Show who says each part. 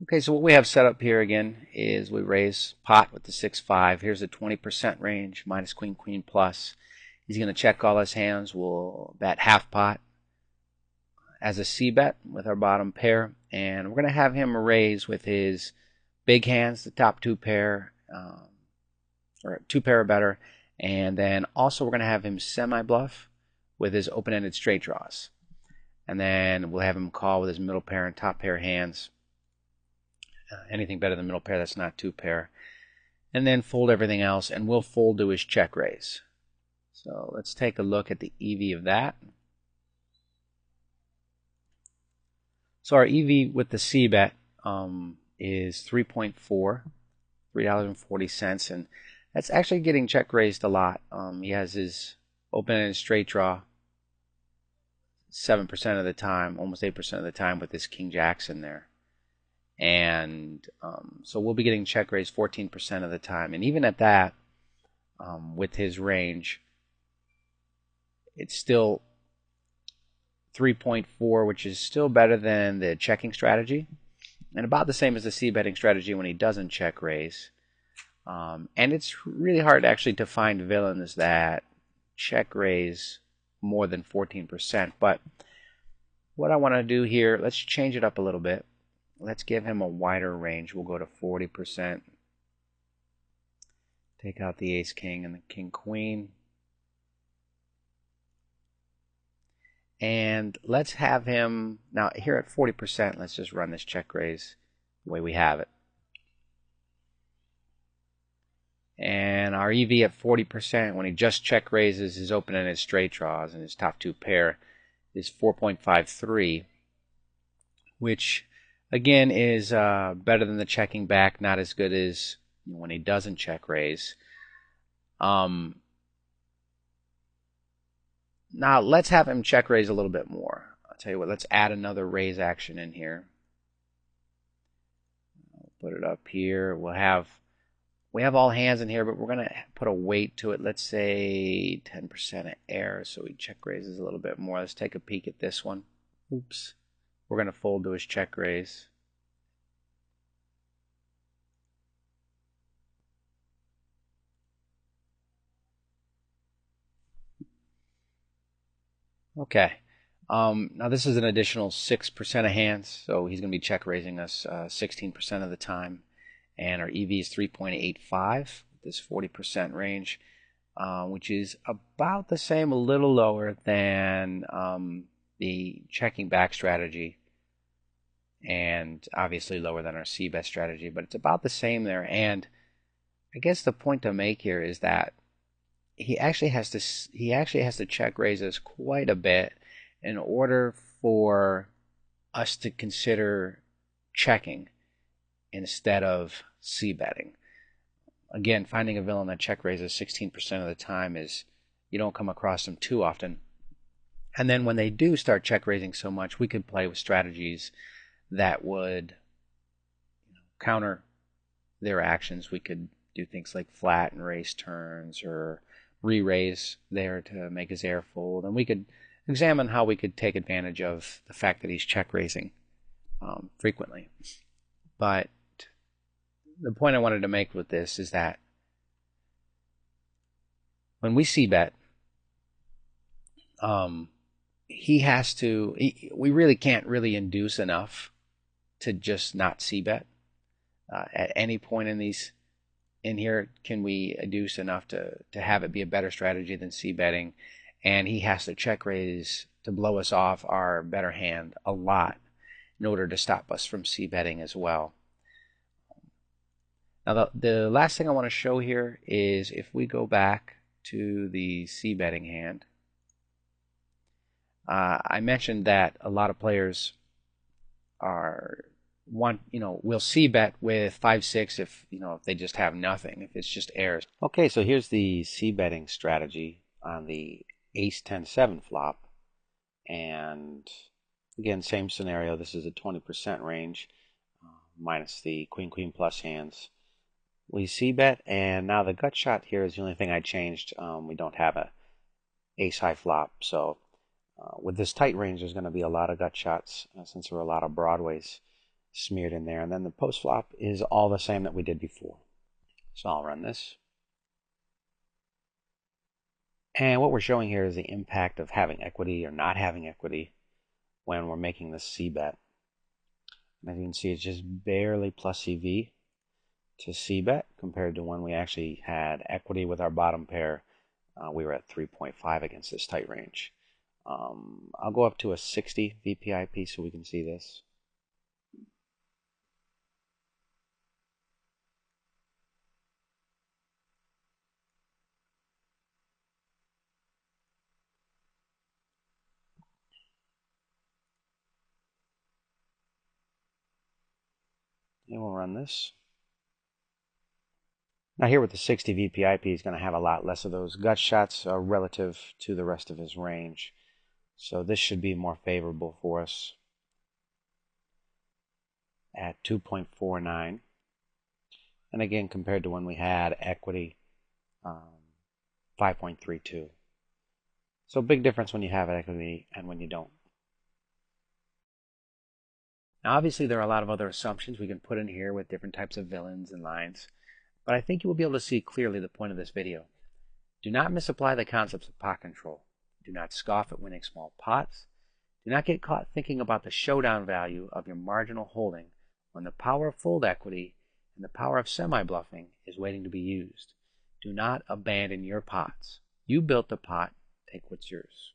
Speaker 1: Okay, so what we have set up here again is we raise pot with the 6-5. Here's the 20% range, minus queen, queen plus. He's going to check all his hands. We'll bet half pot as a C bet with our bottom pair. And we're going to have him raise with his big hands, the top two pair, or two pair or better. And then also we're going to have him semi-bluff with his open-ended straight draws. And then we'll have him call with his middle pair and top pair hands. Anything better than middle pair that's not two pair. And then fold everything else, and we'll fold to his check raise. So let's take a look at the EV of that. So our EV with the C bet is 3.4, $3.40, and that's actually getting check raised a lot. He has his open-ended straight draw 7% of the time, almost 8% of the time with this King Jacks in there. And so we'll be getting check raised 14% of the time. And even at that, with his range, it's still 3.4, which is still better than the checking strategy, and about the same as the C betting strategy when he doesn't check raise. And it's really hard actually to find villains that check raise more than 14%. But what I want to do here, let's change it up a little bit. Let's give him a wider range. We'll go to 40%. Take out the ace king and the king queen. And let's have him, now here at 40%, let's just run this check raise the way we have it. And our EV at 40%, when he just check raises his open-ended straight draws and his top two pair, is 4.53, which again is better than the checking back, not as good as when he doesn't check raise. Now let's have him check raise a little bit more. I'll tell you what, let's add another raise action in here. I'll put it up here. We have all hands in here, but we're going to put a weight to it. Let's say 10% of air, so he check raises a little bit more. Let's take a peek at this one. Oops. We're going to fold to his check raise. Okay. Now this is an additional 6% of hands, so he's going to be check raising us 16% of the time. And our EV is 3.85, this 40% range, which is about the same, a little lower than the checking back strategy, and obviously lower than our C-bet strategy, but it's about the same there. And I guess the point to make here is that he actually has to check raise us quite a bit in order for us to consider checking instead of C-betting. Again, finding a villain that check raises 16% of the time is, you don't come across them too often. And then when they do start check raising so much, we could play with strategies that would counter their actions. We could do things like flat and raise turns, or re-raise there to make his air fold. And we could examine how we could take advantage of the fact that he's check raising frequently. But the point I wanted to make with this is that when we C-bet, we really can't really induce enough to just not C-bet. At any point in here, can we induce enough to have it be a better strategy than C-betting? And he has to check raise to blow us off our better hand a lot in order to stop us from C-betting as well. Now the last thing I want to show here is if we go back to the C-betting hand, I mentioned that a lot of players will C-bet with 5-6 if they just have nothing, if it's just airs. Okay, so here's the C-betting strategy on the Ace-10-7 flop, and again, same scenario. This is a 20% range minus the Queen-Queen plus hands. We C-bet, and now the gut shot here is the only thing I changed. We don't have a ace-high flop, so with this tight range, there's going to be a lot of gut shots since there are a lot of broadways. smeared in there. And then the post flop is all the same that we did before. So I'll run this. And what we're showing here is the impact of having equity or not having equity when we're making this C-bet. And as you can see, it's just barely plus CV to C-bet compared to when we actually had equity with our bottom pair. We were at 3.5 against this tight range. I'll go up to a 60 VPIP so we can see this. And we'll run this. Now here with the 60 VPIP, he's going to have a lot less of those gut shots relative to the rest of his range. So this should be more favorable for us at 2.49. And again, compared to when we had equity, 5.32. So big difference when you have equity and when you don't. Now obviously there are a lot of other assumptions we can put in here with different types of villains and lines, but I think you will be able to see clearly the point of this video. Do not misapply the concepts of pot control. Do not scoff at winning small pots. Do not get caught thinking about the showdown value of your marginal holding when the power of fold equity and the power of semi-bluffing is waiting to be used. Do not abandon your pots. You built the pot, take what's yours.